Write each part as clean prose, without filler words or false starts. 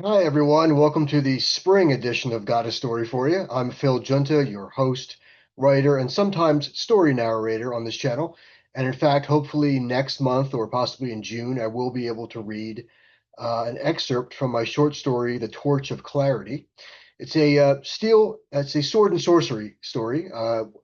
Hi, everyone. Welcome to the spring edition of Got a Story for You. I'm Phil Junta, your host, writer, and sometimes story narrator on this channel. And in fact, hopefully next month or possibly in June, I will be able to read an excerpt from my short story, The Torch of Clarity. It's a sword and sorcery story,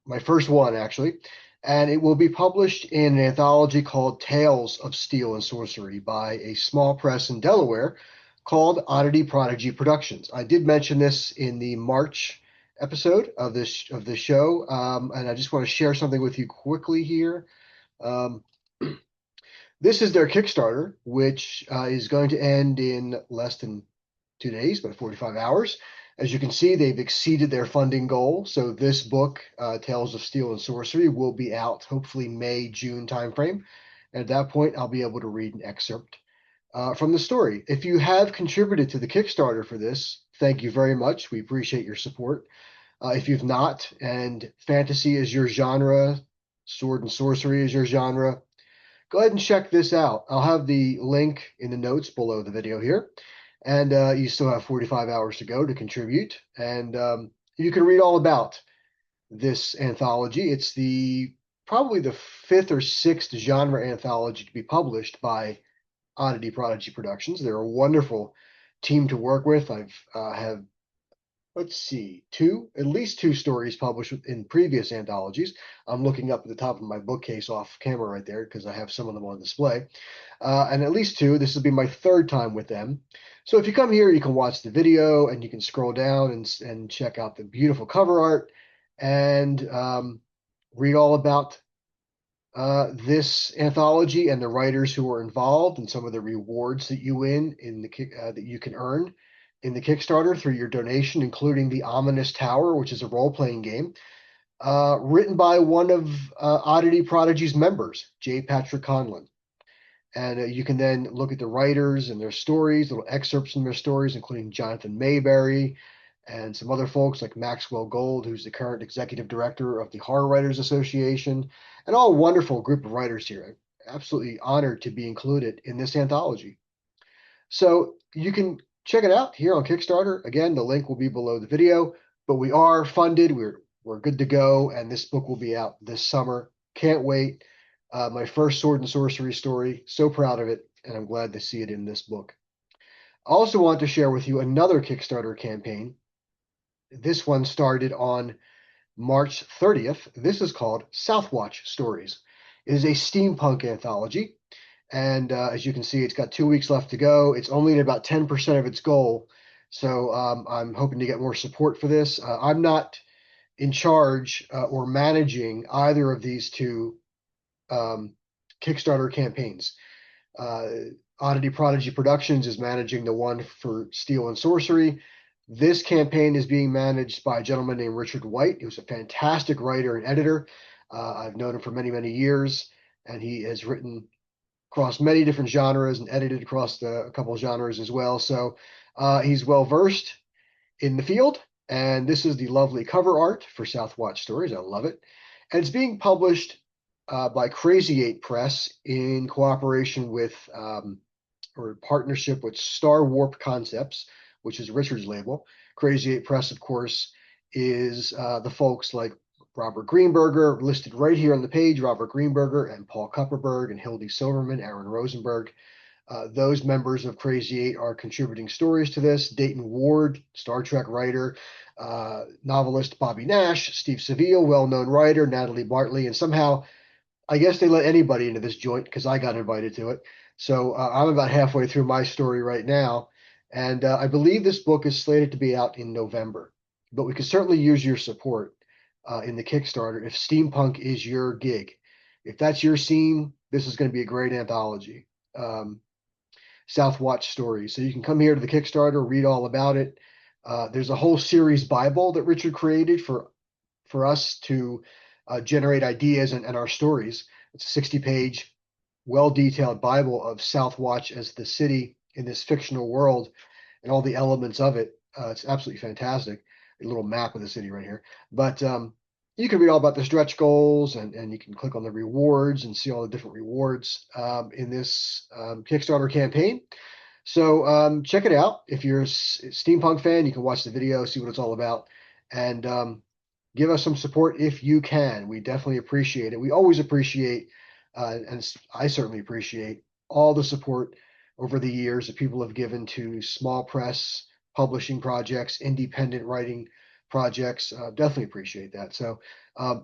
my first one actually, and it will be published in an anthology called Tales of Steel and Sorcery by a small press in Delaware called Oddity Prodigy Productions. I did mention this in the March episode of this show, and I just want to share something with you quickly here. Um, this is their Kickstarter, which is going to end in less than 2 days, about 45 hours. As you can see, they've exceeded their funding goal. So this book, Tales of Steel and Sorcery, will be out hopefully May, June timeframe. And at that point, I'll be able to read an excerpt from the story. If you have contributed to the Kickstarter for this, thank you very much. We appreciate your support. If you've not, and fantasy is your genre, sword and sorcery is your genre, go ahead and check this out. I'll have the link in the notes below the video here. And you still have 45 hours to go to contribute. And you can read all about this anthology. It's the probably the fifth or sixth genre anthology to be published by Oddity Prodigy Productions. They're a wonderful team to work with. I've have let's see, at least two stories published in previous anthologies. I'm looking up at the top of my bookcase off camera right there because I have some of them on display. And at least two. This will be my third time with them. So if you come here, you can watch the video and you can scroll down and check out the beautiful cover art and read all about this anthology and the writers who are involved and some of the rewards that that you can earn in the Kickstarter through your donation, including the Ominous Tower, which is a role-playing game written by one of Oddity Prodigy's members, J. Patrick Conlon. And you can then look at the writers and their stories, little excerpts from their stories, including Jonathan Mayberry and some other folks like Maxwell Gold, who's the current executive director of the Horror Writers Association, and all a wonderful group of writers here. I'm absolutely honored to be included in this anthology. So you can check it out here on Kickstarter. Again, the link will be below the video, but we are funded. We're good to go, and this book will be out this summer. Can't wait. My first sword and sorcery story. So proud of it, and I'm glad to see it in this book. I also want to share with you another Kickstarter campaign. This one started on March 30th. This is called Southwatch Stories. It is a steampunk anthology. And as you can see, it's got 2 weeks left to go. It's only at about 10% of its goal. So I'm hoping to get more support for this. I'm not in charge or managing either of these two um, Kickstarter campaigns. Uh, Oddity Prodigy Productions is managing the one for Steel and Sorcery. This campaign is being managed by a gentleman named Richard White, who's a fantastic writer and editor. I've known him for many, many years, and he has written across many different genres and edited across a couple of genres as well. So he's well versed in the field. And this is the lovely cover art for Southwatch Stories. I love it. And it's being published by Crazy Eight Press in cooperation with or partnership with Star Warp Concepts, which is Richard's label. Crazy Eight Press, of course, is the folks like Robert Greenberger, listed right here on the page, Robert Greenberger and Paul Kupperberg and Hildy Silverman, Aaron Rosenberg. Those members of Crazy Eight are contributing stories to this. Dayton Ward, Star Trek writer, novelist Bobby Nash, Steve Seville, well-known writer, Natalie Bartley, and somehow I guess they let anybody into this joint because I got invited to it. So I'm about halfway through my story right now, and I believe this book is slated to be out in November. But we could certainly use your support in the Kickstarter if steampunk is your gig. If that's your scene, this is going to be a great anthology. Southwatch Stories. So you can come here to the Kickstarter, read all about it. There's a whole series Bible that Richard created for us to generate ideas and our stories. It's a 60-page, well-detailed Bible of Southwatch as the city in this fictional world and all the elements of it. It's absolutely fantastic. A little map of the city right here. But you can read all about the stretch goals and you can click on the rewards and see all the different rewards in this Kickstarter campaign. So check it out. If you're a steampunk fan, you can watch the video, see what it's all about, and give us some support if you can. We definitely appreciate it. We always appreciate, I certainly appreciate all the support over the years that people have given to small press publishing projects, independent writing projects. Definitely appreciate that. So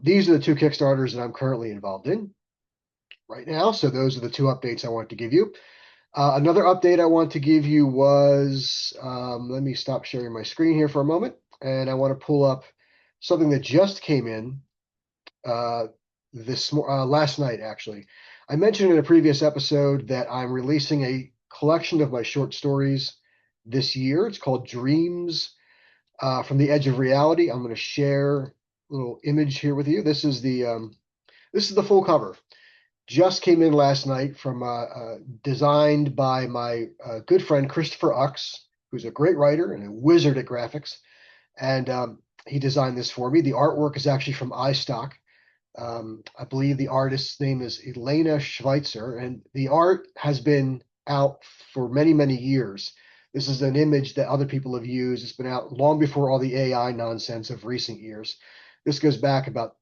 these are the two Kickstarters that I'm currently involved in right now. So those are the two updates I wanted to give you. Another update I want to give you was, let me stop sharing my screen here for a moment, and I want to pull up something that just came in uh, last night, actually. I mentioned in a previous episode that I'm releasing a collection of my short stories this year. It's called Dreams from the Edge of Reality. I'm going to share a little image here with you. This is the full cover. Just came in last night from designed by my good friend Christopher Ux, who's a great writer and a wizard at graphics. And he designed this for me. The artwork is actually from iStock. I believe the artist's name is Elena Schweitzer, and the art has been out for many, many years. This is an image that other people have used. It's been out long before all the AI nonsense of recent years. This goes back about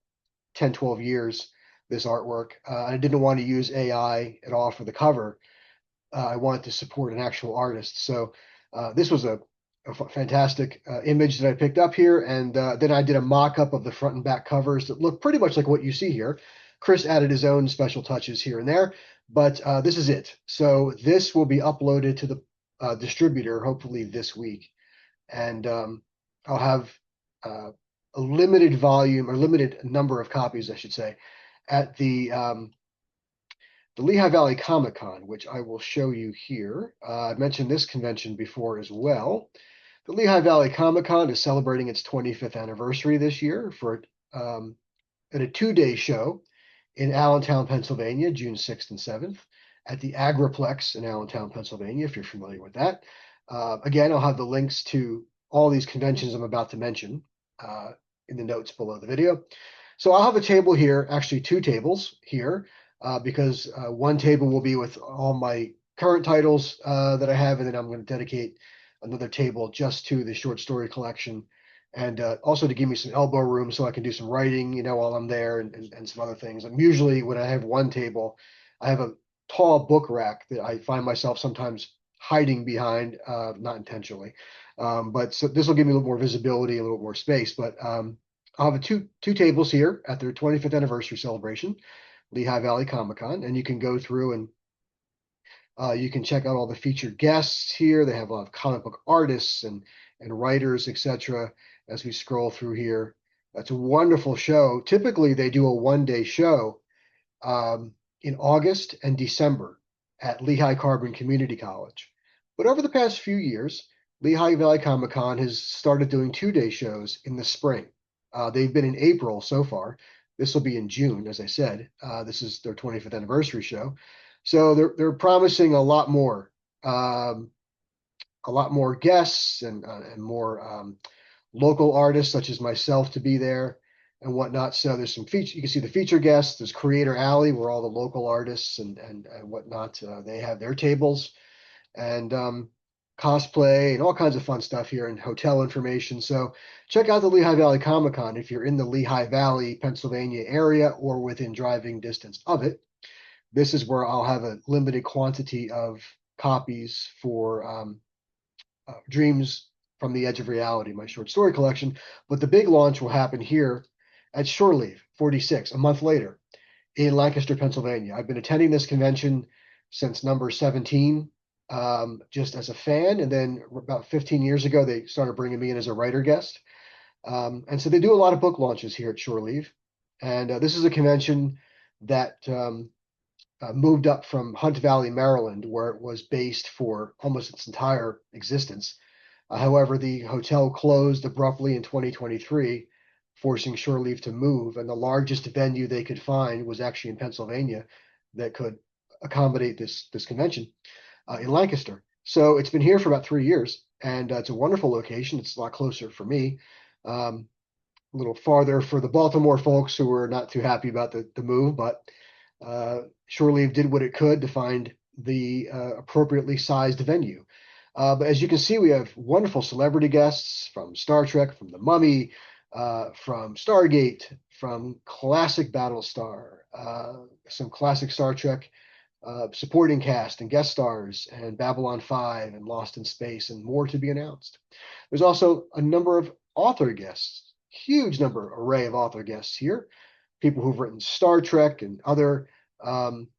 10, 12 years, this artwork. I didn't want to use AI at all for the cover. I wanted to support an actual artist. So this was a fantastic image that I picked up here. And then I did a mock-up of the front and back covers that look pretty much like what you see here. Chris added his own special touches here and there, but this is it. So this will be uploaded to the distributor hopefully this week. And I'll have a limited volume or limited number of copies, I should say, at the Lehigh Valley Comic Con, which I will show you here. I mentioned this convention before as well. The Lehigh Valley Comic Con is celebrating its 25th anniversary this year at a two-day show in Allentown, Pennsylvania, June 6th and 7th, at the Agriplex in Allentown, Pennsylvania, if you're familiar with that. Again, I'll have the links to all these conventions I'm about to mention in the notes below the video. So I'll have a table here, actually two tables here, because one table will be with all my current titles that I have, and then I'm going to dedicate another table just to the short story collection, and also to give me some elbow room so I can do some writing, while I'm there, and some other things. And usually when I have one table, I have a tall book rack that I find myself sometimes hiding behind, not intentionally. But so this will give me a little more visibility, a little more space. But I'll have two tables here at their 25th anniversary celebration, Lehigh Valley Comic Con, and you can go through and you can check out all the featured guests here. They have a lot of comic book artists and writers, etc. As we scroll through here, that's a wonderful show. Typically, they do a one-day show in August and December at Lehigh Carbon Community College. But over the past few years, Lehigh Valley Comic Con has started doing two-day shows in the spring. They've been in April so far. This will be in June, as I said. This is their 25th anniversary show. So they're promising a lot more guests and more local artists such as myself to be there and whatnot. So there's some feature. You can see the feature guests. There's Creator Alley, where all the local artists and whatnot they have their tables, and cosplay and all kinds of fun stuff here, and hotel information. So check out the Lehigh Valley Comic Con if you're in the Lehigh Valley, Pennsylvania area or within driving distance of it. This is where I'll have a limited quantity of copies for Dreams from the Edge of Reality, my short story collection. But the big launch will happen here at Shore Leave 46, a month later, in Lancaster, Pennsylvania. I've been attending this convention since number 17, just as a fan. And then about 15 years ago, they started bringing me in as a writer guest. And so they do a lot of book launches here at Shore Leave. And this is a convention that moved up from Hunt Valley, Maryland, where it was based for almost its entire existence. However, the hotel closed abruptly in 2023, forcing Shore Leave to move. And the largest venue they could find was actually in Pennsylvania that could accommodate this convention in Lancaster. So it's been here for about 3 years, and it's a wonderful location. It's a lot closer for me, a little farther for the Baltimore folks who were not too happy about the move, but Shore Leave did what it could to find the appropriately sized venue. But as you can see, we have wonderful celebrity guests from Star Trek, from The Mummy, from Stargate, from classic Battlestar, some classic Star Trek supporting cast and guest stars, and Babylon 5 and Lost in Space, and more to be announced. There's also a number of author guests, huge array of author guests here, people who've written Star Trek and other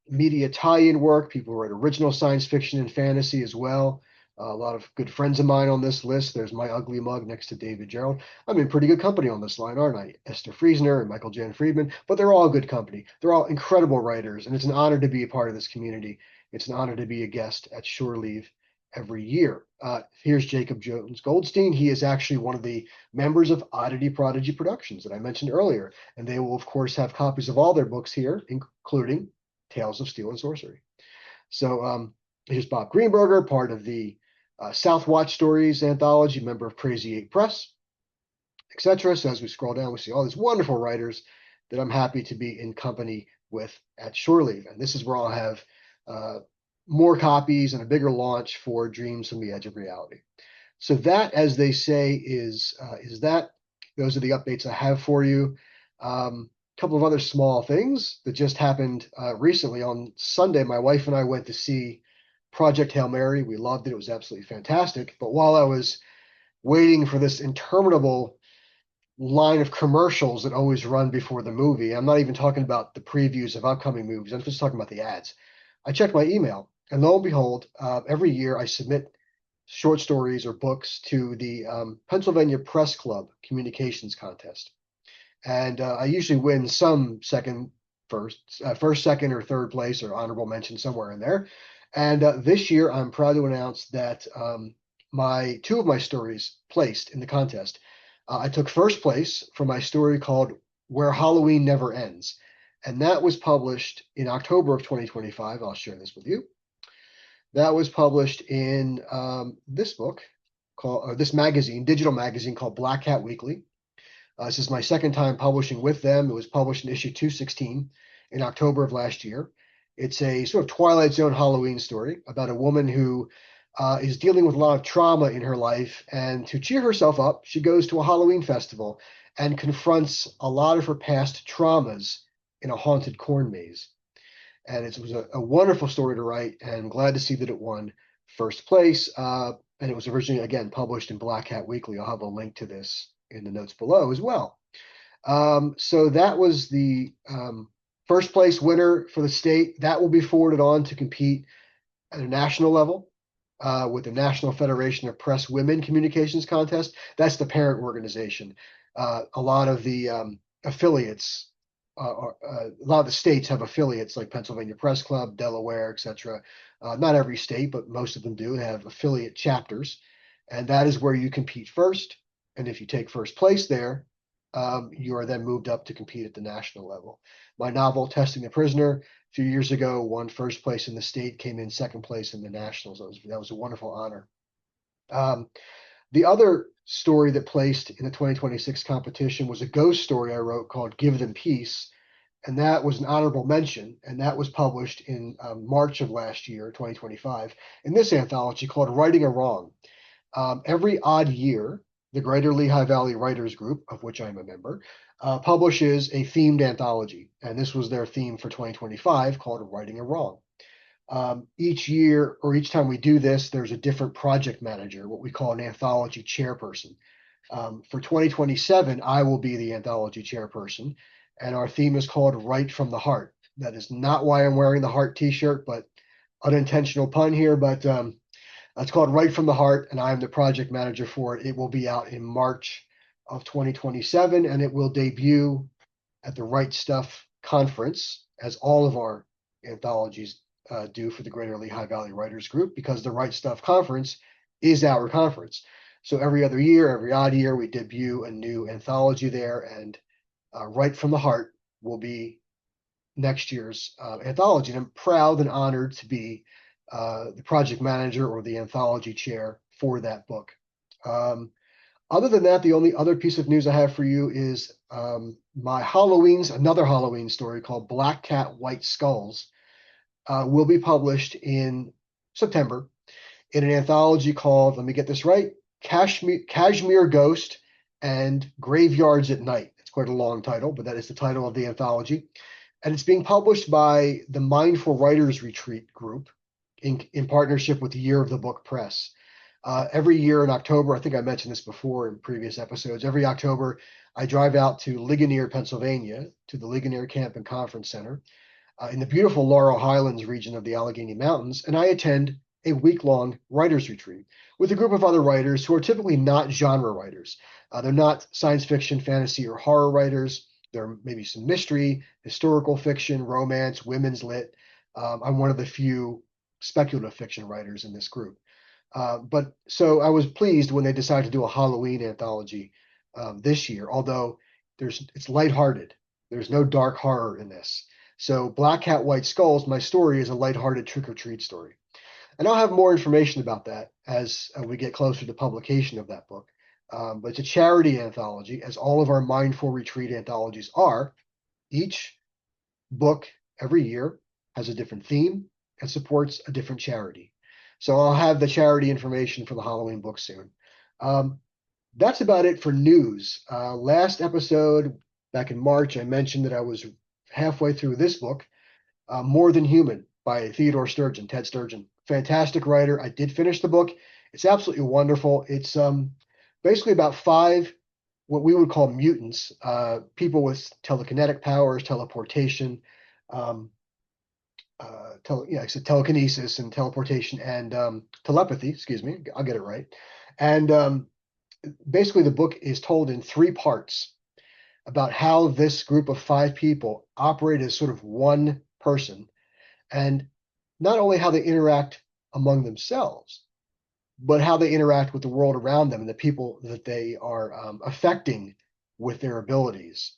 media tie-in work, people who write original science fiction and fantasy as well. A lot of good friends of mine on this list. There's my ugly mug next to David Gerald. I'm in pretty good company on this line, aren't I? Esther Friesner and Michael Jan Friedman, but they're all good company. They're all incredible writers, and it's an honor to be a part of this community. It's an honor to be a guest at Shore Leave every year. Here's Jacob Jones Goldstein. He is actually one of the members of Oddity Prodigy Productions that I mentioned earlier, and they will, of course, have copies of all their books here, including Tales of Steel and Sorcery. So here's Bob Greenberger, part of the South Watch Stories anthology, member of Crazy 8 Press, etc. So as we scroll down, we see all these wonderful writers that I'm happy to be in company with at Shore Leave. And this is where I'll have more copies and a bigger launch for Dreams from the Edge of Reality. So that, as they say, is that. Those are the updates I have for you. A couple of other small things that just happened recently. On Sunday, my wife and I went to see Project Hail Mary. We loved it. It was absolutely fantastic. But while I was waiting for this interminable line of commercials that always run before the movie, I'm not even talking about the previews of upcoming movies. I'm just talking about the ads. I checked my email, and lo and behold, every year I submit short stories or books to the Pennsylvania Press Club Communications Contest. And I usually win some first, second, or third place or honorable mention somewhere in there. And this year, I'm proud to announce that two of my stories placed in the contest. I took first place for my story called Where Halloween Never Ends. And that was published in October of 2025. I'll share this with you. That was published in this book this magazine, digital magazine called Black Hat Weekly. This is my second time publishing with them. It was published in issue 216 in October of last year. It's a sort of Twilight Zone Halloween story about a woman who is dealing with a lot of trauma in her life. And to cheer herself up, she goes to a Halloween festival and confronts a lot of her past traumas in a haunted corn maze. And it was a wonderful story to write, and glad to see that it won first place. And it was originally, again, published in Black Hat Weekly. I'll have a link to this in the notes below as well. So that was the first place winner for the state. That will be forwarded on to compete at a national level with the National Federation of Press Women Communications Contest. That's the parent organization. A lot of the affiliates, a lot of the states have affiliates like Pennsylvania Press Club, Delaware, etc. Not every state, but most of them do have affiliate chapters. And that is where you compete first. And if you take first place there, you are then moved up to compete at the national level. My novel, Testing the Prisoner, a few years ago, won first place in the state, came in second place in the nationals. That was a wonderful honor. The other story that placed in the 2026 competition was a ghost story I wrote called Give Them Peace. And that was an honorable mention. And that was published in March of last year, 2025, in this anthology called Righting a Wrong. Every odd year, the Greater Lehigh Valley Writers Group, of which I'm a member, publishes a themed anthology. And this was their theme for 2025 called Righting a Wrong. Each year or each time we do this, there's a different project manager, what we call an anthology chairperson. For 2027, I will be the anthology chairperson, and our theme is called Right from the Heart. That is not why I'm wearing the heart t-shirt, but unintentional pun here, but it's called Right from the Heart, and I'm the project manager for it. It will be out in March of 2027, and it will debut at the Right Stuff Conference, as all of our anthologies do for the Greater Lehigh Valley Writers Group, because the Right Stuff Conference is our conference. So every other year, every odd year, we debut a new anthology there, and Right from the Heart will be next year's anthology. And I'm proud and honored to be the project manager or the anthology chair for that book. Other than that, the only other piece of news I have for you is another Halloween story called Black Cat, White Skulls will be published in September. in an anthology called, let me get this right, Kashmir Ghost and Graveyards at Night. It's quite a long title, but that is the title of the anthology. And it's being published by the Mindful Writers Retreat group in partnership with the Year of the Book Press. Every year in October, I think I mentioned this before in previous episodes, every October, I drive out to Ligonier, Pennsylvania, to the Ligonier Camp and Conference Center in the beautiful Laurel Highlands region of the Allegheny Mountains, and I attend a week-long writers retreat with a group of other writers who are typically not genre writers. They're not science fiction, fantasy, or horror writers. There may be some mystery, historical fiction, romance, women's lit. I'm one of the few speculative fiction writers in this group. But so I was pleased when they decided to do a Halloween anthology this year, although it's lighthearted. There's no dark horror in this. So Black Cat, White Skulls, my story is a lighthearted trick-or-treat story. And I'll have more information about that as we get closer to publication of that book. But it's a charity anthology, as all of our Mindful Retreat anthologies are. Each book every year has a different theme and supports a different charity. So I'll have the charity information for the Halloween book soon. That's about it for news. Last episode, back in March, I mentioned that I was halfway through this book, More Than Human by Theodore Sturgeon, Ted Sturgeon. Fantastic writer. I did finish the book. It's absolutely wonderful. It's basically about 5 what we would call mutants, people with telekinetic powers, teleportation, I said telekinesis and teleportation and telepathy, excuse me, I'll get it right. And basically the book is told in 3 parts about how this group of 5 people operate as sort of one person, and not only how they interact among themselves, but how they interact with the world around them and the people that they are affecting with their abilities.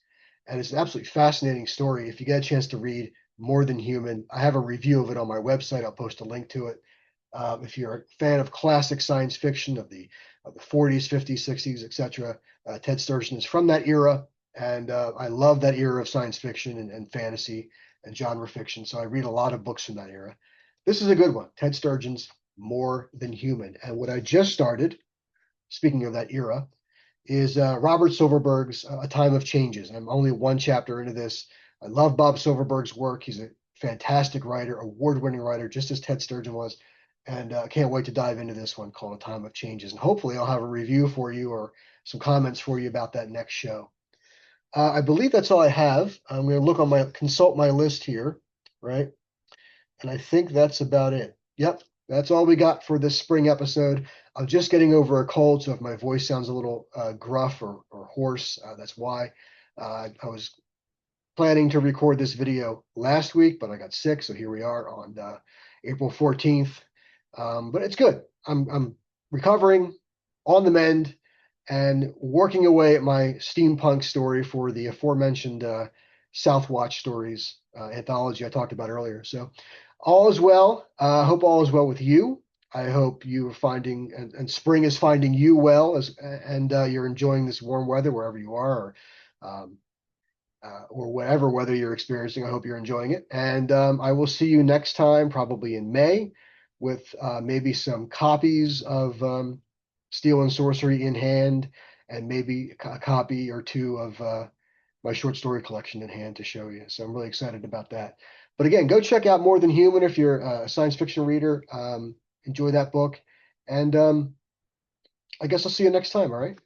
And it's an absolutely fascinating story. If you get a chance to read More Than Human, I have a review of it on my website. I'll post a link to it. If you're a fan of classic science fiction of the 40s, 50s, 60s, etc., Ted Sturgeon is from that era, and I love that era of science fiction and fantasy and genre fiction. So I read a lot of books from that era. This is a good one, Ted Sturgeon's More Than Human. And what I just started, speaking of that era, is Robert Silverberg's A Time of Changes. I'm only 1 chapter into this. I love Bob Silverberg's work. He's a fantastic writer, award-winning writer, just as Ted Sturgeon was. And can't wait to dive into this one called A Time of Changes. And hopefully I'll have a review for you or some comments for you about that next show. I believe that's all I have. I'm going to consult my list here, right? And I think that's about it. Yep, that's all we got for this spring episode. I'm just getting over a cold, so if my voice sounds a little gruff or hoarse, that's why. I was planning to record this video last week, but I got sick, so here we are on April 14th. But it's good. I'm recovering, on the mend, and working away at my steampunk story for the aforementioned Southwatch Stories anthology I talked about earlier. So all is well. I hope all is well with you. I hope you're finding, and spring is finding you well, and you're enjoying this warm weather wherever you are, or whatever weather you're experiencing. I hope you're enjoying it. And I will see you next time, probably in May, with maybe some copies of Steel and Sorcery in hand, and maybe a copy or 2 of my short story collection in hand to show you. So I'm really excited about that. But again, go check out More Than Human if you're a science fiction reader. Enjoy that book. And I guess I'll see you next time. All right.